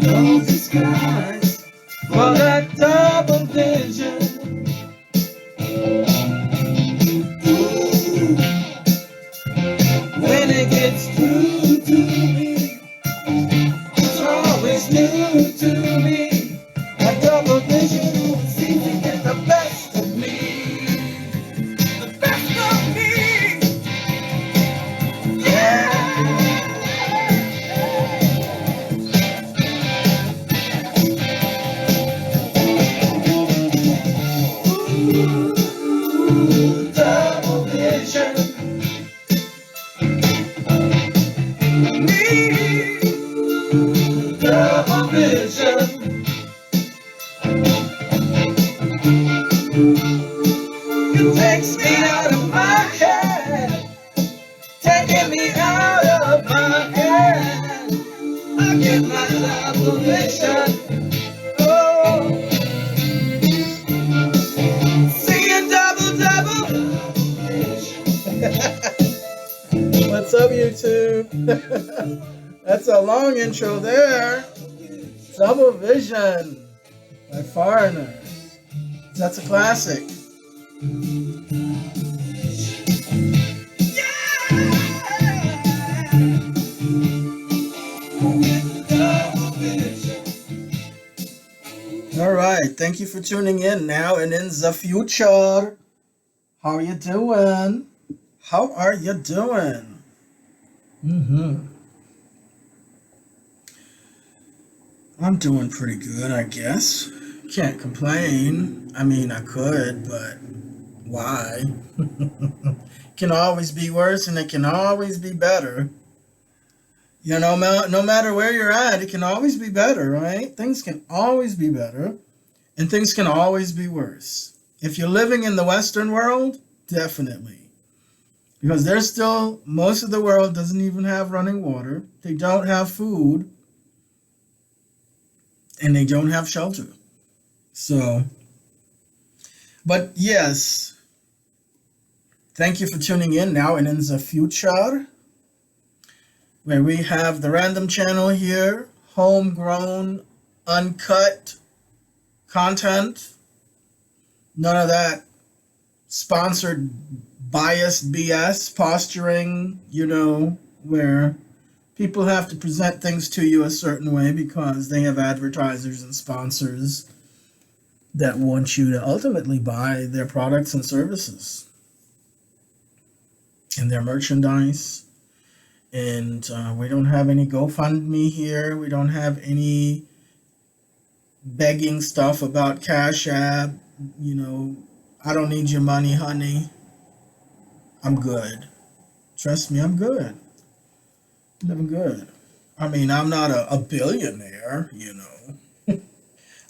No disguise for that double vision. Ooh, when it gets through to me, it's always new to me. That double vision seems to get the best of me. The best of me. Yeah. Ooh, double vision. Me. Double vision. It takes me out of my head. Taking me out of my head. I get my double vision. Oh, seeing double, double. What's up, YouTube? That's a long intro there. Double Vision by Foreigners. That's a classic. All right, thank you for tuning in now and in the future. How are you doing? How are you doing? I'm doing pretty good, I guess. Can't complain. I mean, I could, but why? Can always be worse and it can always be better. You know, no matter where you're at, it can always be better, right? Things can always be better and things can always be worse. If you're living in the Western world, definitely. Because there's still, most of the world doesn't even have running water. They don't have food. And they don't have shelter. So, but yes, thank you for tuning in now and in the future, where we have the random channel here, homegrown, uncut content, none of that sponsored biased BS posturing, where people have to present things to you a certain way because they have advertisers and sponsors that want you to ultimately buy their products and services and their merchandise. And we don't have any GoFundMe here. We don't have any begging stuff about Cash App. I don't need your money, honey. I'm good. Trust me, I'm good. Living good. I mean, I'm not a billionaire,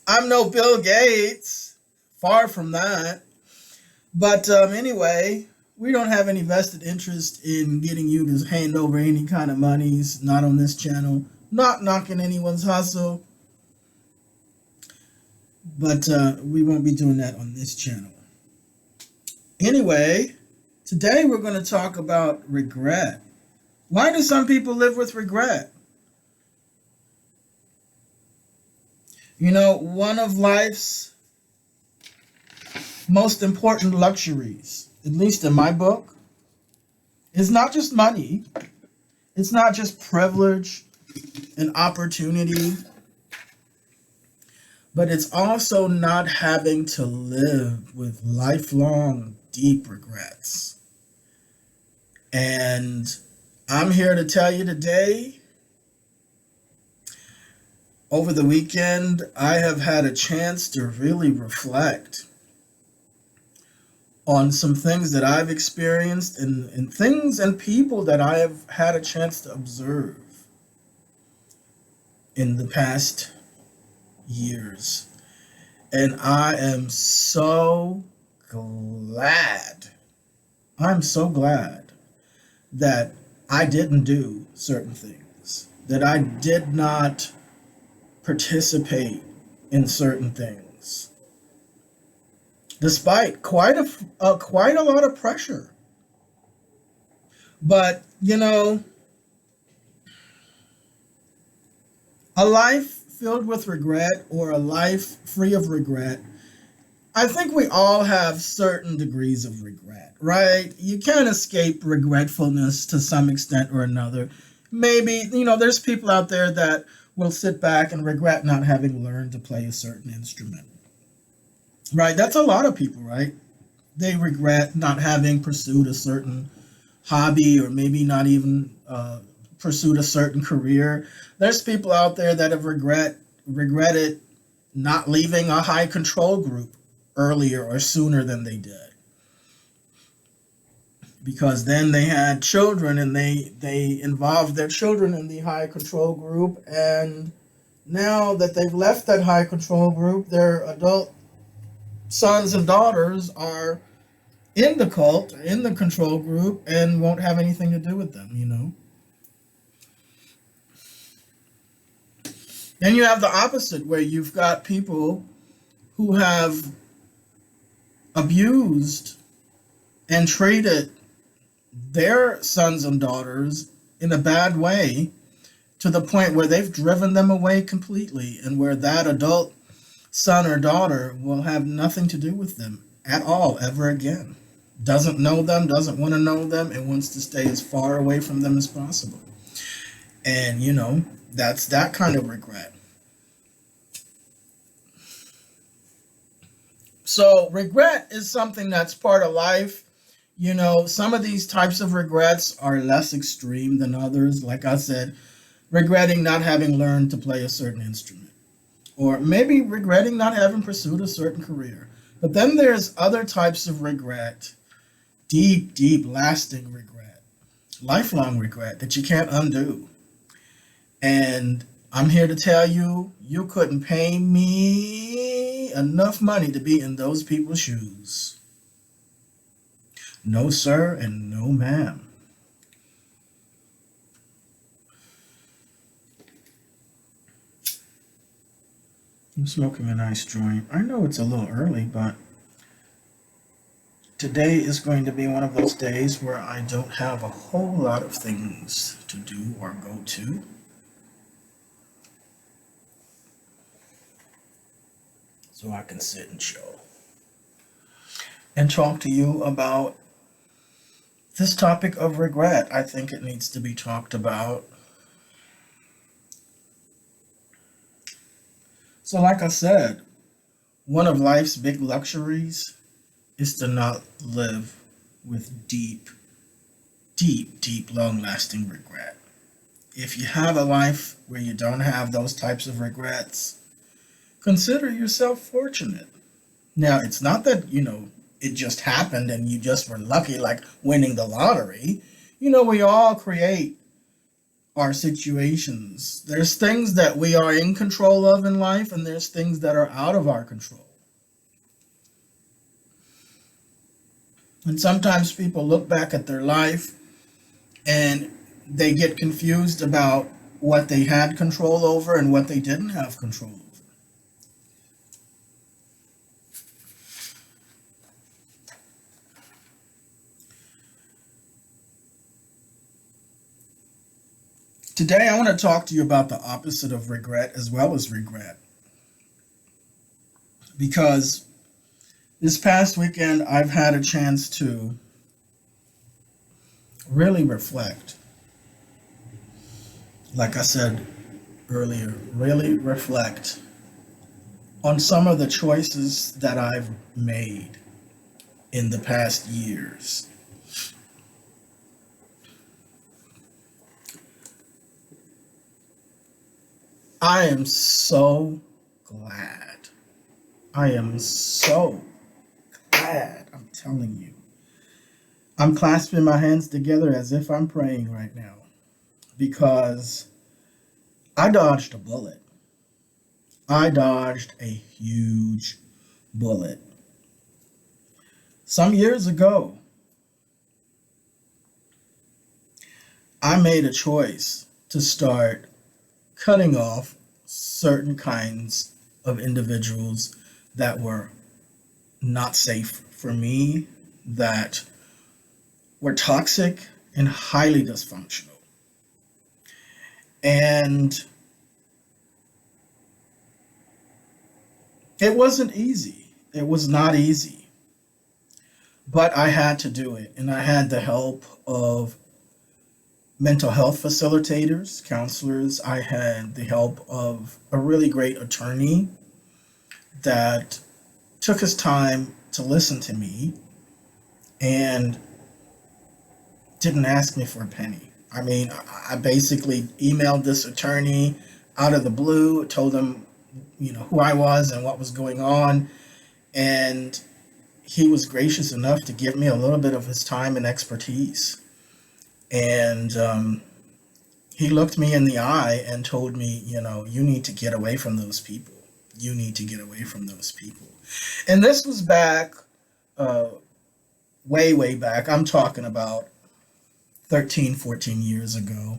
I'm no Bill Gates. Far from that. But anyway, we don't have any vested interest in getting you to hand over any kind of monies. Not on this channel. Not knocking anyone's hustle. But we won't be doing that on this channel. Anyway, today we're going to talk about regret. Why do some people live with regret? One of life's most important luxuries, at least in my book, is not just money. It's not just privilege and opportunity, but it's also not having to live with lifelong deep regrets. And I'm here to tell you today, over the weekend, I have had a chance to really reflect on some things that I've experienced and things and people that I have had a chance to observe in the past years. And I am so glad. I'm so glad that I didn't do certain things, that I did not participate in certain things, despite quite a lot of pressure. But a life filled with regret or a life free of regret, I think we all have certain degrees of regret, right? You can't escape regretfulness to some extent or another. Maybe, there's people out there that will sit back and regret not having learned to play a certain instrument, right? That's a lot of people, right? They regret not having pursued a certain hobby or maybe not even pursued a certain career. There's people out there that have regretted not leaving a high control group earlier or sooner than they did, because then they had children and they involved their children in the high control group, and now that they've left that high control group, their adult sons and daughters are in the cult, in the control group, and won't have anything to do with them. Then you have the opposite, where you've got people who have abused and treated their sons and daughters in a bad way, to the point where they've driven them away completely, and where that adult son or daughter will have nothing to do with them at all ever again. Doesn't know them, doesn't want to know them, and wants to stay as far away from them as possible. And, that's that kind of regret. So regret is something that's part of life. Some of these types of regrets are less extreme than others. Like I said, regretting not having learned to play a certain instrument, or maybe regretting not having pursued a certain career. But then there's other types of regret, deep, deep, lasting regret, lifelong regret that you can't undo. And I'm here to tell you, you couldn't pay me enough money to be in those people's shoes. No, sir, and no, ma'am. I'm smoking a nice joint. I know it's a little early, but today is going to be one of those days where I don't have a whole lot of things to do or go to. So I can sit and chill and talk to you about this topic of regret. I think it needs to be talked about. So like I said, one of life's big luxuries is to not live with deep, deep, deep, long-lasting regret. If you have a life where you don't have those types of regrets, consider yourself fortunate. Now, it's not that, it just happened and you just were lucky, like winning the lottery. We all create our situations. There's things that we are in control of in life, and there's things that are out of our control. And sometimes people look back at their life and they get confused about what they had control over and what they didn't have control over. Today, I want to talk to you about the opposite of regret as well as regret. Because this past weekend, I've had a chance to really reflect. Like I said earlier, really reflect on some of the choices that I've made in the past years. I am so glad. I am so glad. I'm telling you. I'm clasping my hands together as if I'm praying right now, because I dodged a bullet. I dodged a huge bullet. Some years ago, I made a choice to start cutting off certain kinds of individuals that were not safe for me, that were toxic and highly dysfunctional. And It wasn't easy. It was not easy. But I had to do it. And I had the help of mental health facilitators, counselors. I had the help of a really great attorney that took his time to listen to me and didn't ask me for a penny. I mean, I basically emailed this attorney out of the blue, told him, who I was and what was going on, and he was gracious enough to give me a little bit of his time and expertise. And he looked me in the eye and told me, you need to get away from those people. You need to get away from those people. And this was back, way, way back. I'm talking about 13, 14 years ago.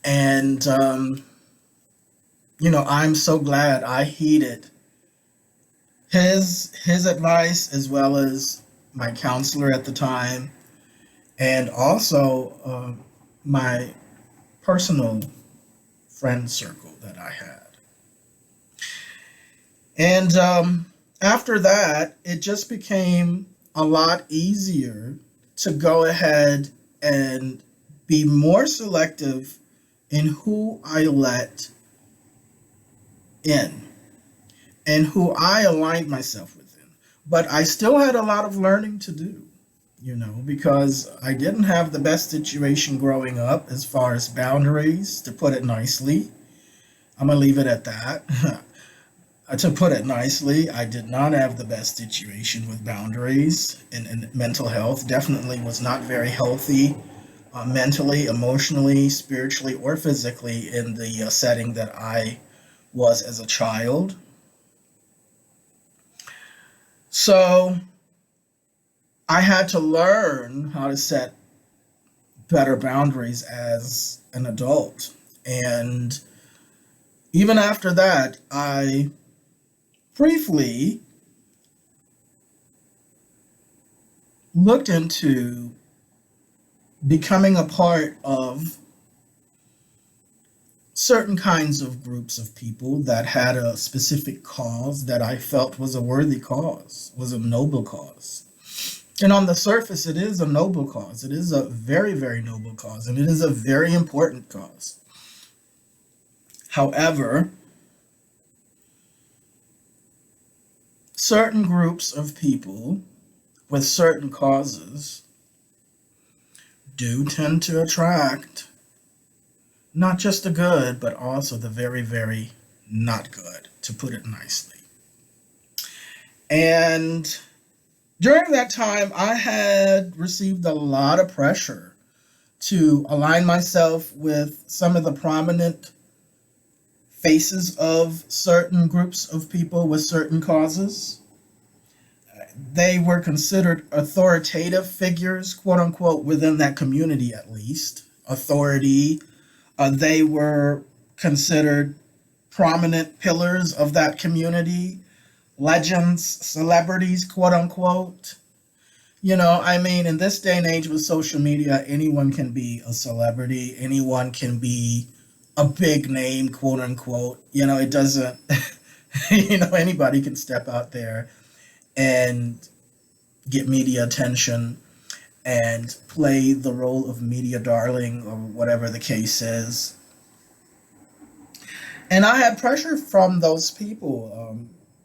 And, I'm so glad I heeded his advice as well as my counselor at the time, and also my personal friend circle that I had. And after that, it just became a lot easier to go ahead and be more selective in who I let in and who I aligned myself within. But I still had a lot of learning to do, because I didn't have the best situation growing up as far as boundaries, to put it nicely. I'm going to leave it at that. To put it nicely, I did not have the best situation with boundaries, and mental health definitely was not very healthy, mentally, emotionally, spiritually, or physically in the setting that I was as a child. So I had to learn how to set better boundaries as an adult. And even after that, I briefly looked into becoming a part of certain kinds of groups of people that had a specific cause that I felt was a worthy cause, was a noble cause. And on the surface, it is a noble cause. It is a very, very noble cause, and it is a very important cause. However, certain groups of people with certain causes do tend to attract not just the good, but also the very, very not good, to put it nicely. And during that time, I had received a lot of pressure to align myself with some of the prominent faces of certain groups of people with certain causes. They were considered authoritative figures, quote unquote, within that community at least. Authority. They were considered prominent pillars of that community, legends, celebrities, quote unquote. In this day and age with social media, anyone can be a celebrity, anyone can be a big name, quote unquote. It doesn't, anybody can step out there and get media attention and play the role of media darling or whatever the case is. And I had pressure from those people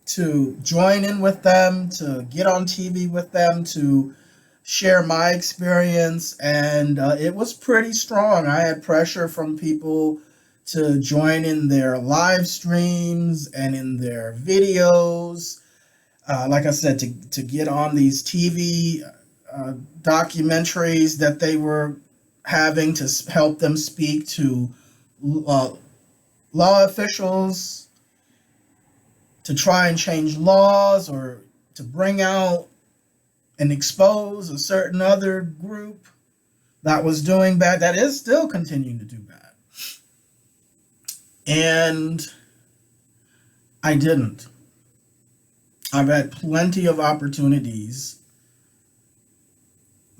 to join in with them, to get on TV with them, to share my experience. And it was pretty strong. I had pressure from people to join in their live streams and in their videos. Like I said, to get on these TV documentaries that they were having to help them speak to law officials, to try and change laws or to bring out and expose a certain other group that was doing bad, that is still continuing to do bad. And I didn't. I've had plenty of opportunities,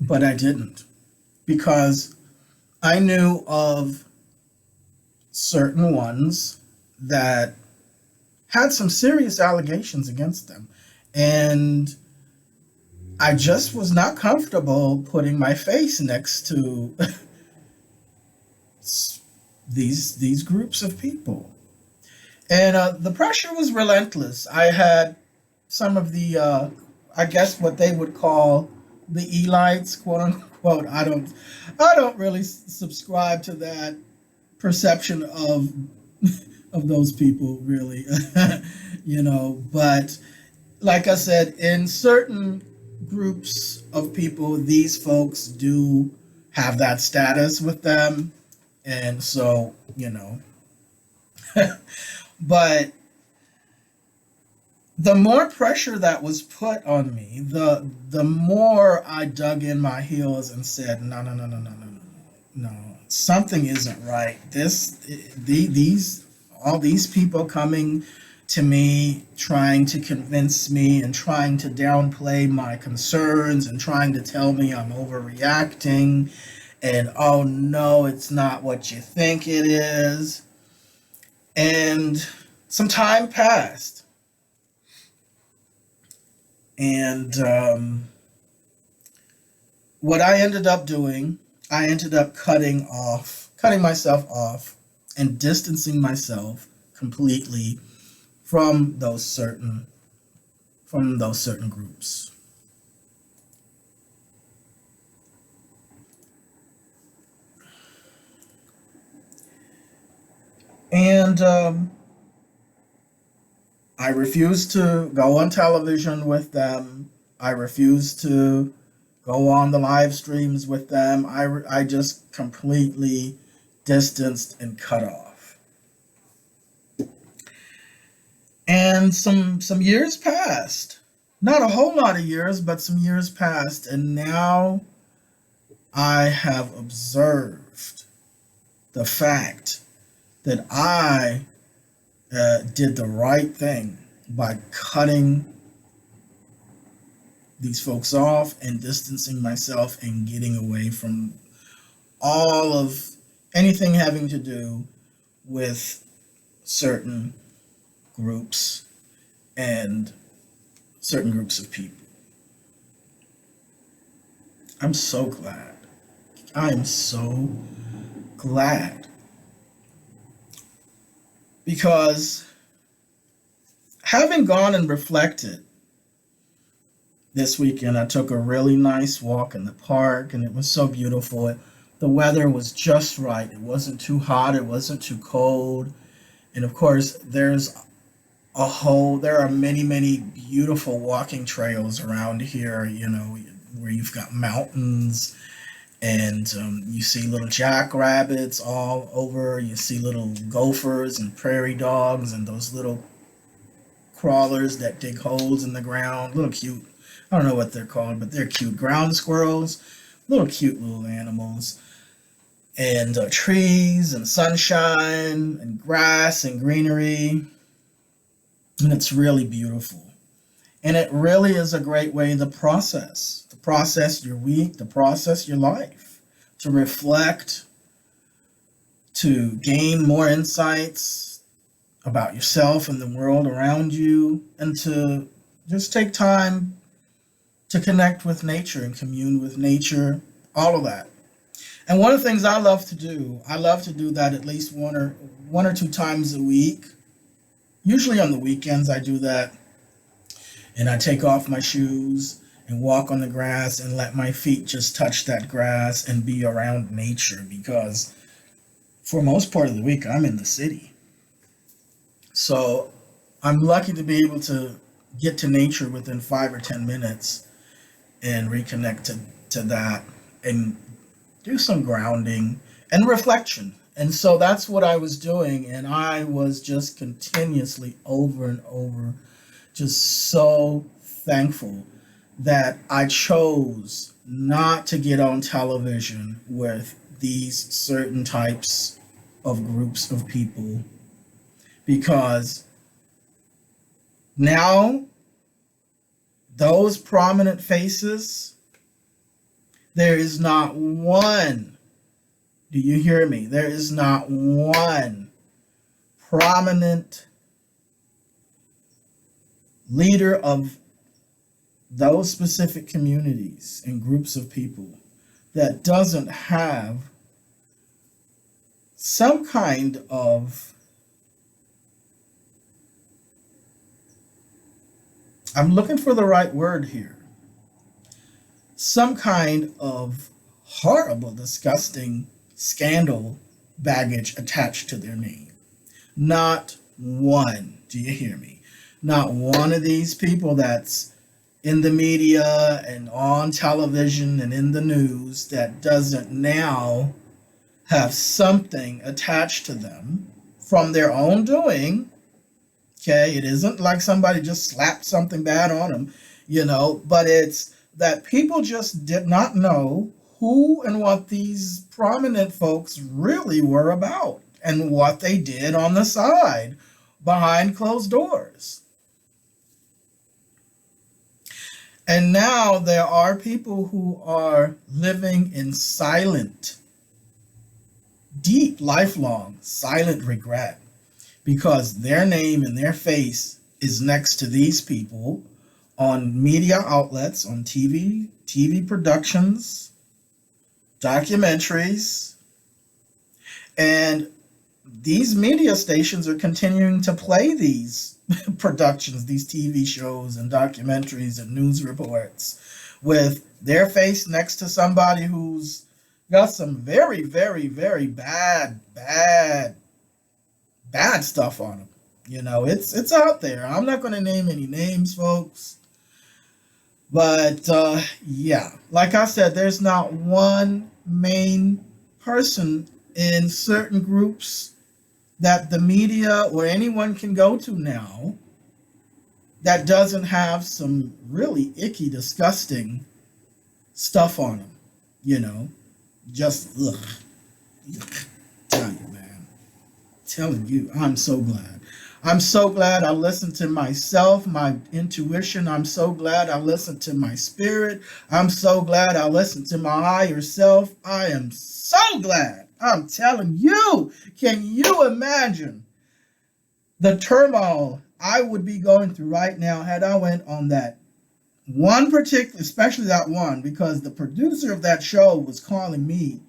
but I didn't, because I knew of certain ones that had some serious allegations against them. And I just was not comfortable putting my face next to these groups of people. And the pressure was relentless. I had some of the, I guess what they would call the elites, quote unquote. I don't really subscribe to that perception of those people, really. But like I said, in certain groups of people, these folks do have that status with them, and so but the more pressure that was put on me, the more I dug in my heels and said, no, no, no, no, no, no, no, no, something isn't right. These all these people coming to me, trying to convince me and trying to downplay my concerns and trying to tell me I'm overreacting, and oh no, it's not what you think it is. And some time passed, and what I ended up doing, I ended up cutting myself off, and distancing myself completely from those certain groups. And I refused to go on television with them. I refused to go on the live streams with them. I just completely distanced and cut off. And some years passed. Not a whole lot of years, but some years passed. And now I have observed the fact that I did the right thing by cutting these folks off and distancing myself and getting away from all of anything having to do with certain groups and certain groups of people. I'm so glad. I am so glad. Because having gone and reflected this weekend, I took a really nice walk in the park and it was so beautiful. The weather was just right. It wasn't too hot, it wasn't too cold. And of course, there are many, many beautiful walking trails around here, where you've got mountains and you see little jackrabbits all over. You see little gophers and prairie dogs and those little crawlers that dig holes in the ground. Little cute, I don't know what they're called, but they're cute. Ground squirrels, little cute little animals. And trees and sunshine and grass and greenery. And it's really beautiful. And it really is a great way to process your week, to process your life, to reflect, to gain more insights about yourself and the world around you, and to just take time to connect with nature and commune with nature, all of that. And one of the things I love to do that at least one or two times a week. Usually on the weekends I do that, and I take off my shoes and walk on the grass and let my feet just touch that grass and be around nature, because for most part of the week I'm in the city. So I'm lucky to be able to get to nature within 5 or 10 minutes and reconnect to that and do some grounding and reflection. And so that's what I was doing, and I was just continuously over and over just so thankful that I chose not to get on television with these certain types of groups of people, because now those prominent faces, there is not one, do you hear me? There is not one prominent leader of those specific communities and groups of people that doesn't have some kind of, I'm looking for the right word here, some kind of horrible, disgusting scandal baggage attached to their name. Not one, do you hear me? Not one of these people that's in the media and on television and in the news that doesn't now have something attached to them from their own doing. Okay, it isn't like somebody just slapped something bad on them, but it's that people just did not know who and what these prominent folks really were about and what they did on the side behind closed doors. And now there are people who are living in silent, deep, lifelong, silent regret because their name and their face is next to these people on media outlets, on TV productions, documentaries, and these media stations are continuing to play these productions, these TV shows and documentaries and news reports with their face next to somebody who's got some very, very, very bad stuff on them. It's out there. I'm not going to name any names, folks. But yeah, like I said, there's not one main person in certain groups that the media or anyone can go to now that doesn't have some really icky, disgusting stuff on them. Just ugh. Tell you, man. Telling you, I'm so glad. I'm so glad I listened to myself, my intuition. I'm so glad I listened to my spirit. I'm so glad I listened to my higher self. I am so glad. I'm telling you. Can you imagine the turmoil I would be going through right now had I went on that one particular, especially that one, because the producer of that show was calling me,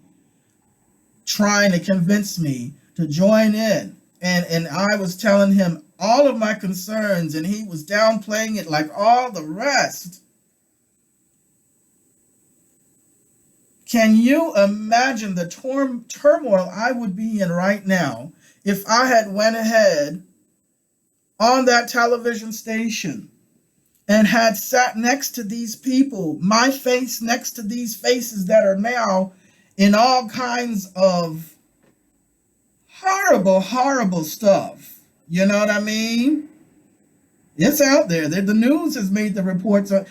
trying to convince me to join in. And I was telling him all of my concerns, and he was downplaying it like all the rest. Can you imagine the turmoil I would be in right now if I had went ahead on that television station and had sat next to these people, my face next to these faces that are now in all kinds of horrible, horrible stuff. You know what I mean? It's out there. The news has made the reports. Some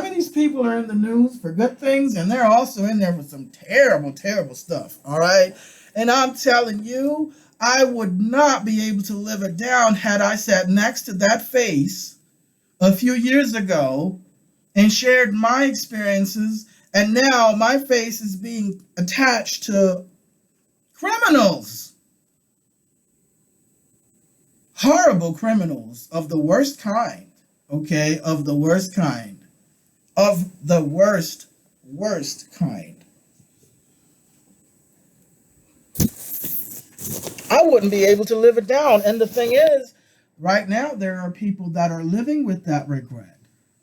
of these people are in the news for good things, and they're also in there for some terrible, terrible stuff. All right? And I'm telling you, I would not be able to live it down had I sat next to that face a few years ago and shared my experiences, and now my face is being attached to criminals. Horrible criminals of the worst kind, okay? Of the worst kind. Of the worst kind. I wouldn't be able to live it down. And the thing is, right now, there are people that are living with that regret.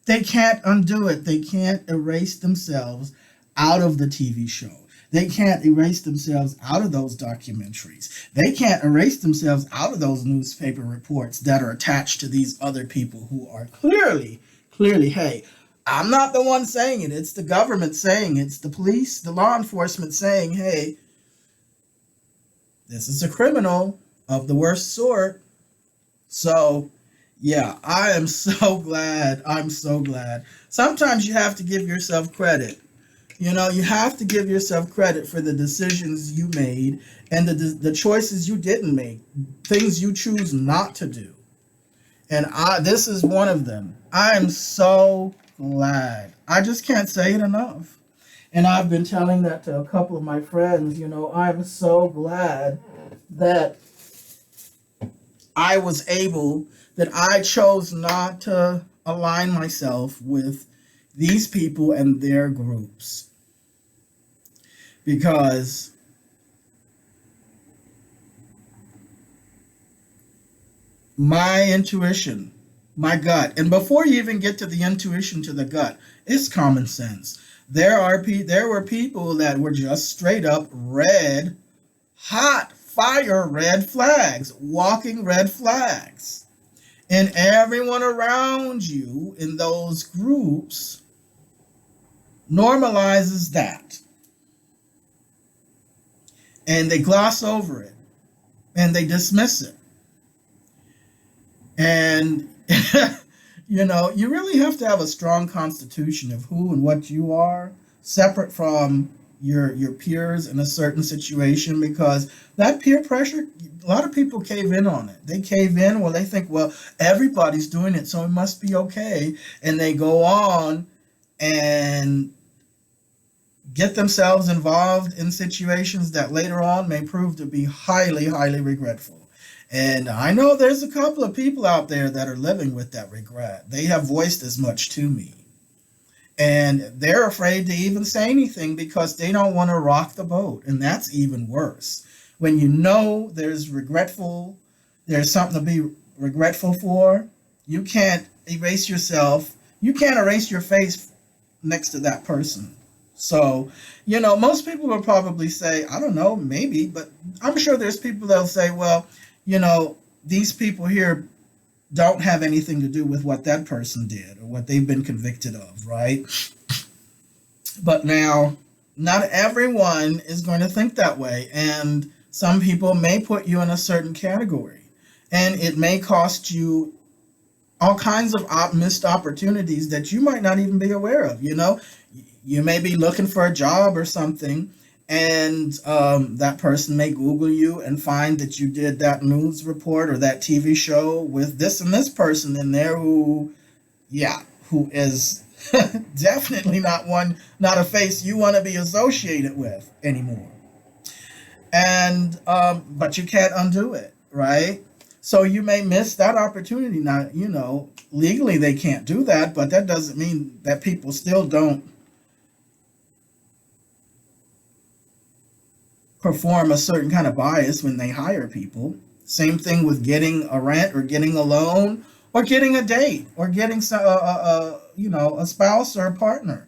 They can't undo it. They can't erase themselves out of the TV show. They can't erase themselves out of those documentaries. They can't erase themselves out of those newspaper reports that are attached to these other people who are clearly, hey, I'm not the one saying it. It's the government saying it. It's the police, the law enforcement saying, hey, this is a criminal of the worst sort. So, yeah, I am so glad. I'm so glad. Sometimes you have to give yourself credit. You have to give yourself credit for the decisions you made and the choices you didn't make, things you choose not to do. And this is one of them. I am so glad. I just can't say it enough. And I've been telling that to a couple of my friends. I'm so glad that I was able that I chose not to align myself with these people and their groups because my intuition, my gut, and before you even get to the intuition to the gut, it's common sense. There were people that were just straight up red, hot fire red flags, walking red flags. And everyone around you in those groups normalizes that. And they gloss over it and they dismiss it. And you really have to have a strong constitution of who and what you are, separate from your peers in a certain situation, because that peer pressure, a lot of people cave in on it. They cave in, well, they think, well, everybody's doing it, so it must be okay. And they go on and get themselves involved in situations that later on may prove to be highly, highly regretful. And I know there's a couple of people out there that are living with that regret. They have voiced as much to me. And they're afraid to even say anything because they don't want to rock the boat. And that's even worse. When you know there's something to be regretful for, you can't erase yourself. You can't erase your face next to that person. So, most people will probably say, I don't know, maybe, but I'm sure there's people that'll say, well, these people here don't have anything to do with what that person did or what they've been convicted of, right? But now, not everyone is going to think that way. And some people may put you in a certain category. And it may cost you all kinds of missed opportunities that you might not even be aware of. You may be looking for a job or something, and that person may Google you and find that you did that news report or that TV show with this and this person in there who is definitely not a face you want to be associated with anymore. And but you can't undo it, right? So you may miss that opportunity. Now, legally they can't do that, but that doesn't mean that people still don't perform a certain kind of bias when they hire people. Same thing with getting a rent or getting a loan or getting a date or getting a spouse or a partner.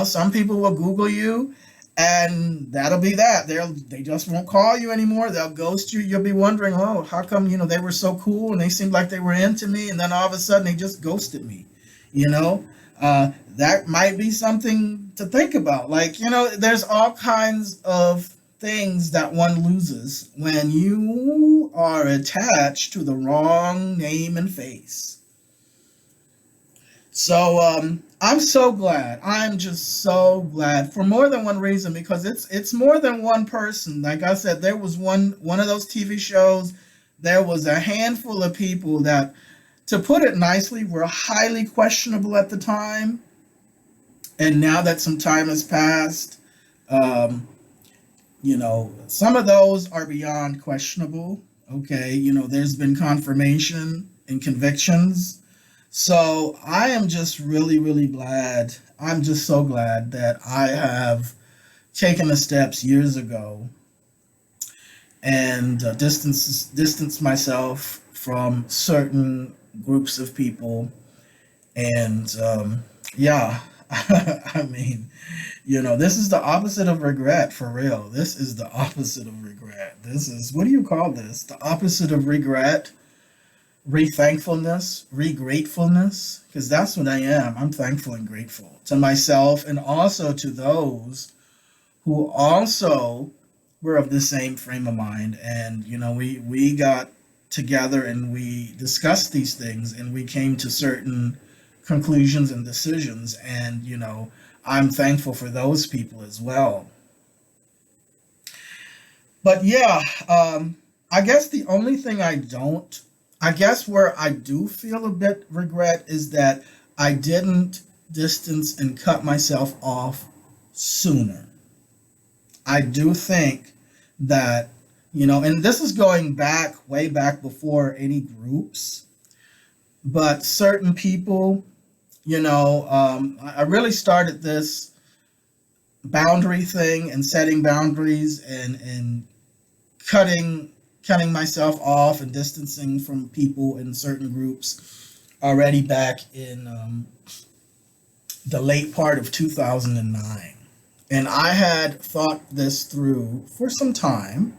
Some people will Google you and that'll be that. They just won't call you anymore. They'll ghost you. You'll be wondering, oh, how come, they were so cool and they seemed like they were into me, and then all of a sudden they just ghosted me. That might be something to think about. There's all kinds of things that one loses when you are attached to the wrong name and face. So I'm so glad. I'm just so glad for more than one reason, because it's more than one person. Like I said, there was one of those TV shows. There was a handful of people that, to put it nicely, were highly questionable at the time. And now that some time has passed, some of those are beyond questionable. Okay, there's been confirmation and convictions. So I am just really, really glad. I'm just so glad that I have taken the steps years ago and distance myself from certain groups of people. And I mean, this is the opposite of regret, for real. This is the opposite of regret. This is, what do you call this? The opposite of regret, re-thankfulness, re-gratefulness, because that's what I am. I'm thankful and grateful to myself and also to those who also were of the same frame of mind. And, we got together and we discussed these things and we came to certain conclusions and decisions. And, I'm thankful for those people as well. But I guess the only thing where I do feel a bit regret is that I didn't distance and cut myself off sooner. I do think that, and this is going back, way back before any groups. but certain people, I really started this boundary thing and setting boundaries and cutting cutting myself off and distancing from people in certain groups already back in the late part of 2009. And I had thought this through for some time,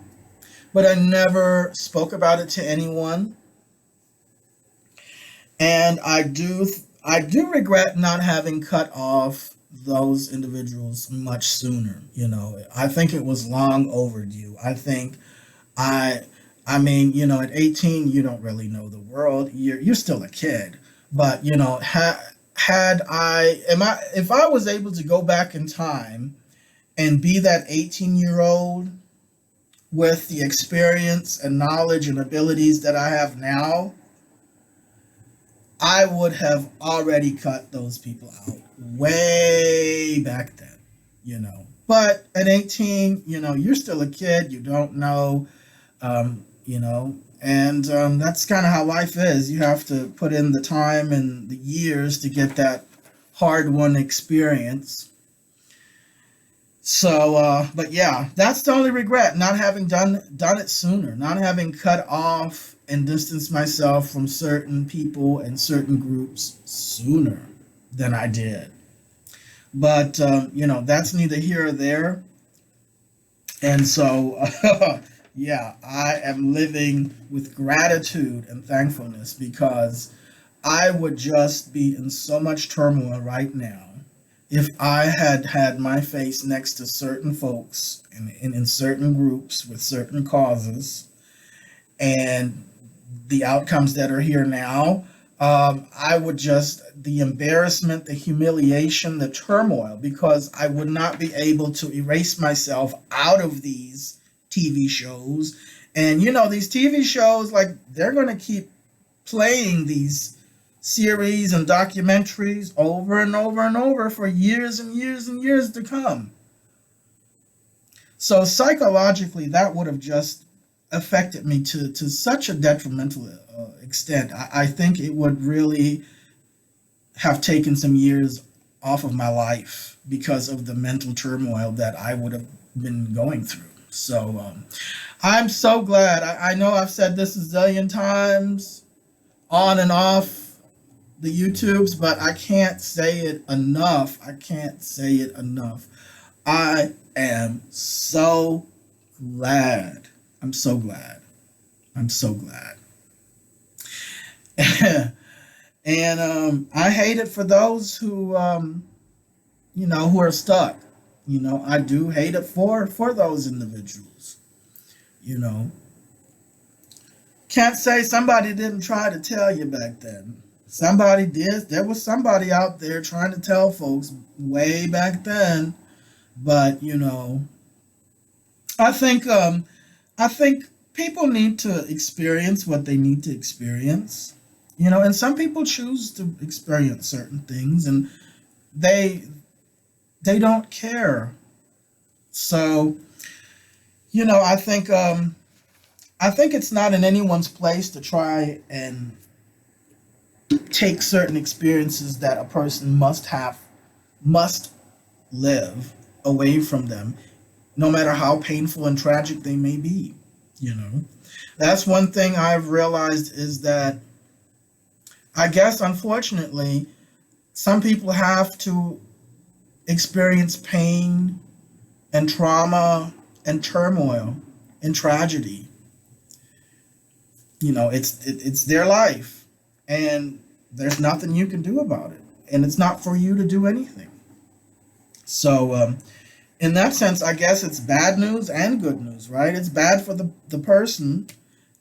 but I never spoke about it to anyone. And I do regret not having cut off those individuals much sooner. I think it was long overdue. I I mean, at 18 you don't really know the world. You're still a kid. But, had I am I if I was able to go back in time and be that 18-year-old with the experience and knowledge and abilities that I have now, I would have already cut those people out way back then, But at 18, you're still a kid. You don't know, and that's kind of how life is. You have to put in the time and the years to get that hard won experience. So, but yeah, that's the only regret, not having done it sooner, not having cut off and distanced myself from certain people and certain groups sooner than I did. But that's neither here or there. And so, yeah, I am living with gratitude and thankfulness because I would just be in so much turmoil right now if I had had my face next to certain folks in certain groups with certain causes and the outcomes that are here now. I would just, the embarrassment, the humiliation, the turmoil, because I would not be able to erase myself out of these TV shows. And, these TV shows, like, they're going to keep playing these series and documentaries over and over and over for years and years and years to come. So psychologically, that would have just affected me to such a detrimental extent. I think it would really have taken some years off of my life because of the mental turmoil that I would have been going through. So I'm so glad. I know I've said this a zillion times on and off the YouTubes, but I can't say it enough. I can't say it enough. I am so glad. I'm so glad. I'm so glad. And I hate it for those who are stuck. I do hate it for those individuals. You know, can't say somebody didn't try to tell you back then. Somebody did. There was somebody out there trying to tell folks way back then. But I think I think people need to experience what they need to experience. And some people choose to experience certain things, and they they don't care. So I think it's not in anyone's place to try and take certain experiences that a person must live away from them, no matter how painful and tragic they may be. You know, that's one thing I've realized is that I guess unfortunately some people have to experience pain and trauma and turmoil and tragedy. It's their life, and there's nothing you can do about it, and it's not for you to do anything. So in that sense, I guess it's bad news and good news, right? It's bad for the person,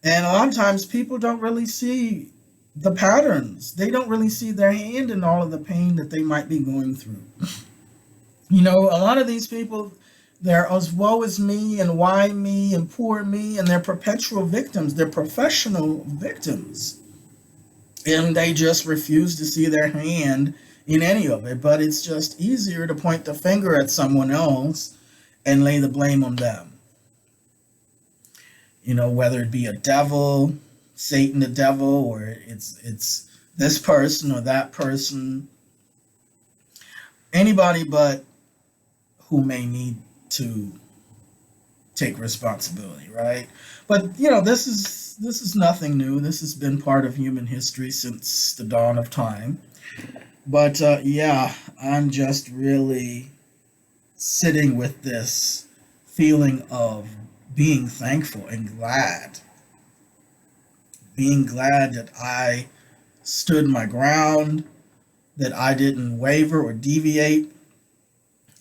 and a lot of times people don't really see the patterns. They don't really see their hand in all of the pain that they might be going through. A lot of these people, they're as woe is me and why me and poor me, and they're perpetual victims. They're professional victims. And they just refuse to see their hand in any of it. But it's just easier to point the finger at someone else and lay the blame on them. Whether it be a devil, Satan the devil, or it's this person or that person, anybody but who may need to take responsibility, right? But this is nothing new. This has been part of human history since the dawn of time. But yeah, I'm just really sitting with this feeling of being thankful and glad, being glad that I stood my ground, that I didn't waver or deviate,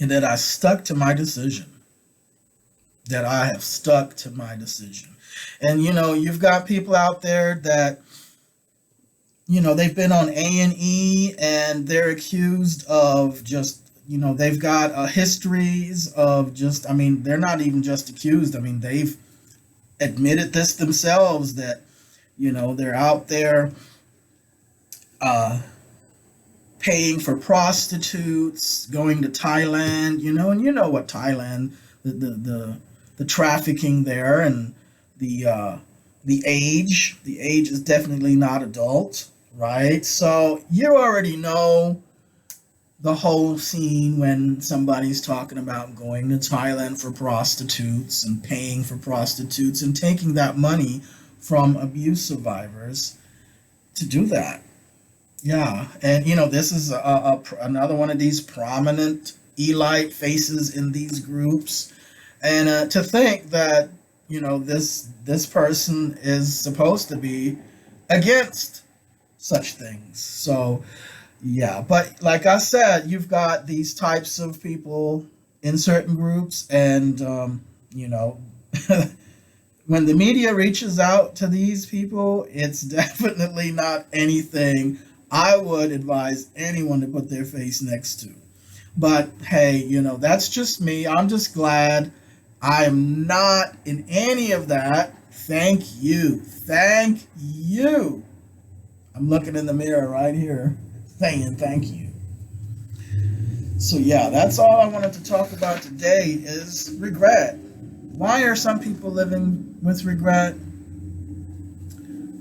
and that I stuck to my decision. That I have stuck to my decision. And you've got people out there that they've been on A&E and they're accused of just they've got histories of just, I mean, they're not even just accused. I mean, they've admitted this themselves that they're out there uh, paying for prostitutes, going to Thailand, and what Thailand, the trafficking there, and the age is definitely not adult, right? So you already know the whole scene when somebody's talking about going to Thailand for prostitutes and paying for prostitutes and taking that money from abuse survivors to do that. Yeah, and this is another one of these prominent elite faces in these groups, and to think that this person is supposed to be against such things. So yeah, but like I said, you've got these types of people in certain groups, and you know, when the media reaches out to these people, it's definitely not anything I would advise anyone to put their face next to. But hey, that's just me. I'm just glad I am not in any of that. Thank you. Thank you. I'm looking in the mirror right here saying thank you. So yeah, that's all I wanted to talk about today is regret. Why are some people living with regret?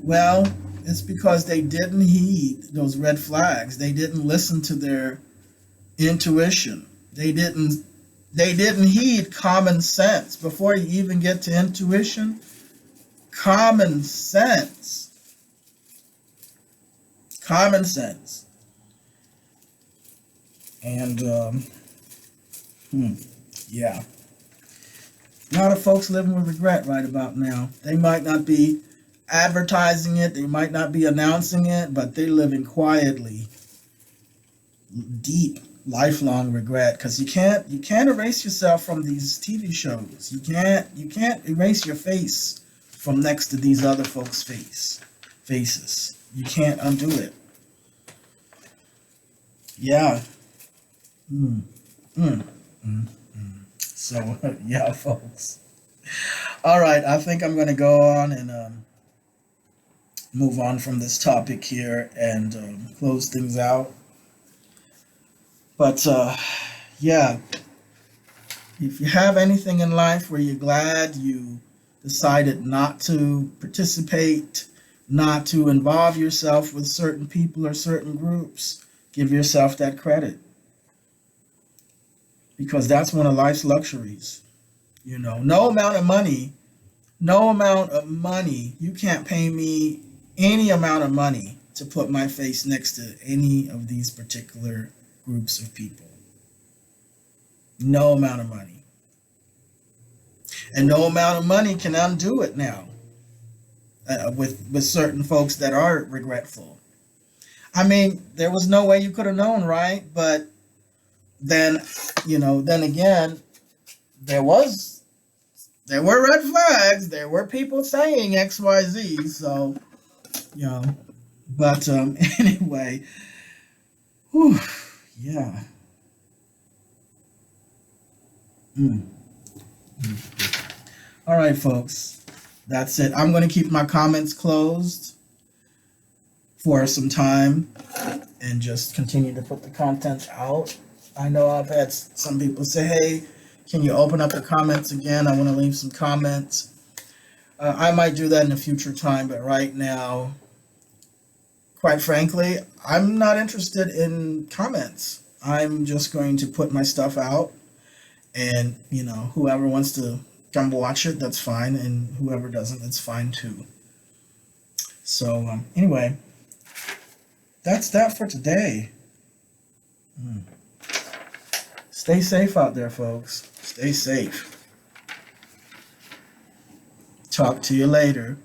Well, it's because they didn't heed those red flags. They didn't listen to their intuition. They didn't heed common sense. Before you even get to intuition, common sense. Common sense. And yeah. A lot of folks living with regret right about now. They might not be advertising it, they might not be announcing it, but they're living quietly, deep, lifelong regret. Because you can't erase yourself from these TV shows. You can't erase your face from next to these other folks' faces. You can't undo it. Yeah. Mm, mm, mm. So yeah, folks. All right, I think I'm going to go on and move on from this topic here and close things out. But yeah, if you have anything in life where you're glad you decided not to participate, not to involve yourself with certain people or certain groups, give yourself that credit. Because that's one of life's luxuries. No amount of money, you can't pay me any amount of money to put my face next to any of these particular groups of people. No amount of money. And no amount of money can undo it now with certain folks that are regretful. I mean, there was no way you could have known, right? But then, then again, there were red flags. There were people saying XYZ. So, but anyway, whew, yeah. Mm. All right, folks. That's it. I'm going to keep my comments closed for some time and just continue to put the content out. I know I've had some people say, hey, can you open up the comments again? I want to leave some comments. I might do that in a future time, but right now, quite frankly, I'm not interested in comments. I'm just going to put my stuff out, and whoever wants to come watch it, that's fine, and whoever doesn't, that's fine too. So anyway, that's that for today. Mm. Stay safe out there, folks. Stay safe. Talk to you later.